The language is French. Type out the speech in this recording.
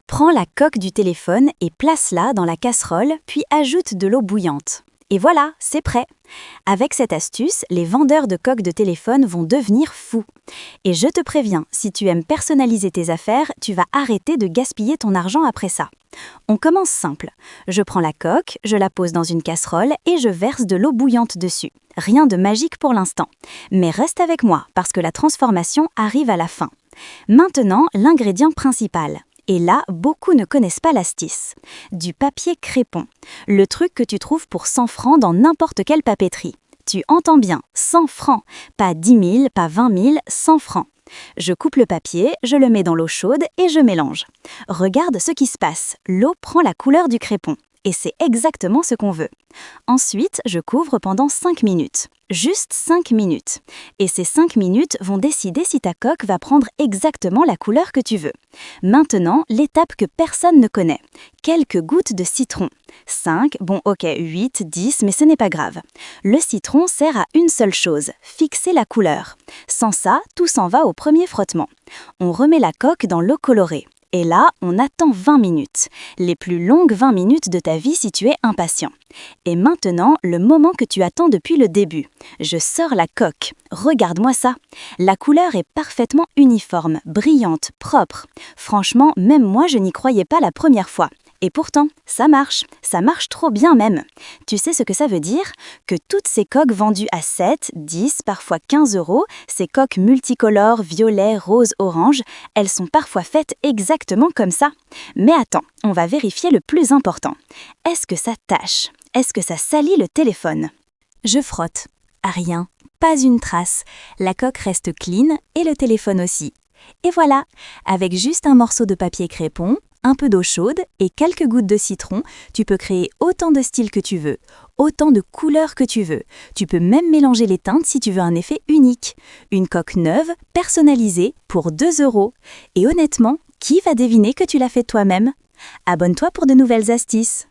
Prends la coque du téléphone et place-la dans la casserole, puis ajoute de l'eau bouillante. Et voilà, c'est prêt. Avec cette astuce, les vendeurs de coques de téléphone vont devenir fous. Et je te préviens, si tu aimes personnaliser tes affaires, tu vas arrêter de gaspiller ton argent après ça. On commence simple. Je prends la coque, je la pose dans une casserole et je verse de l'eau bouillante dessus. Rien de magique pour l'instant. Mais reste avec moi parce que la transformation arrive à la fin. Maintenant, l'ingrédient principal. Et là, beaucoup ne connaissent pas l'astuce. Du papier crépon. Le truc que tu trouves pour 100 francs dans n'importe quelle papeterie. Tu entends bien, 100 francs. Pas 10 000, pas 20 000, 100 francs. Je coupe le papier, je le mets dans l'eau chaude et je mélange. Regarde ce qui se passe. L'eau prend la couleur du crépon. Et c'est exactement ce qu'on veut. Ensuite, je couvre pendant 5 minutes. Juste 5 minutes. Et ces 5 minutes vont décider si ta coque va prendre exactement la couleur que tu veux. Maintenant, l'étape que personne ne connaît. Quelques gouttes de citron. 5, bon ok, 8, 10, mais ce n'est pas grave. Le citron sert à une seule chose, fixer la couleur. Sans ça, tout s'en va au premier frottement. On remet la coque dans l'eau colorée. Et là, on attend 20 minutes. Les plus longues 20 minutes de ta vie si tu es impatient. Et maintenant, le moment que tu attends depuis le début. Je sors la coque. Regarde-moi ça. La couleur est parfaitement uniforme, brillante, propre. Franchement, même moi, je n'y croyais pas la première fois. Et pourtant, ça marche trop bien même. Tu sais ce que ça veut dire? Que toutes ces coques vendues à 7, 10, parfois 15 €, ces coques multicolores, violet, rose, orange, elles sont parfois faites exactement comme ça. Mais attends, on va vérifier le plus important. Est-ce que ça tâche? Est-ce que ça salit le téléphone? Je frotte. Rien, pas une trace. La coque reste clean et le téléphone aussi. Et voilà, avec juste un morceau de papier crépon, un peu d'eau chaude et quelques gouttes de citron, tu peux créer autant de styles que tu veux, autant de couleurs que tu veux. Tu peux même mélanger les teintes si tu veux un effet unique. Une coque neuve, personnalisée, pour 2 €. Et honnêtement, qui va deviner que tu l'as fait toi-même? Abonne-toi pour de nouvelles astuces.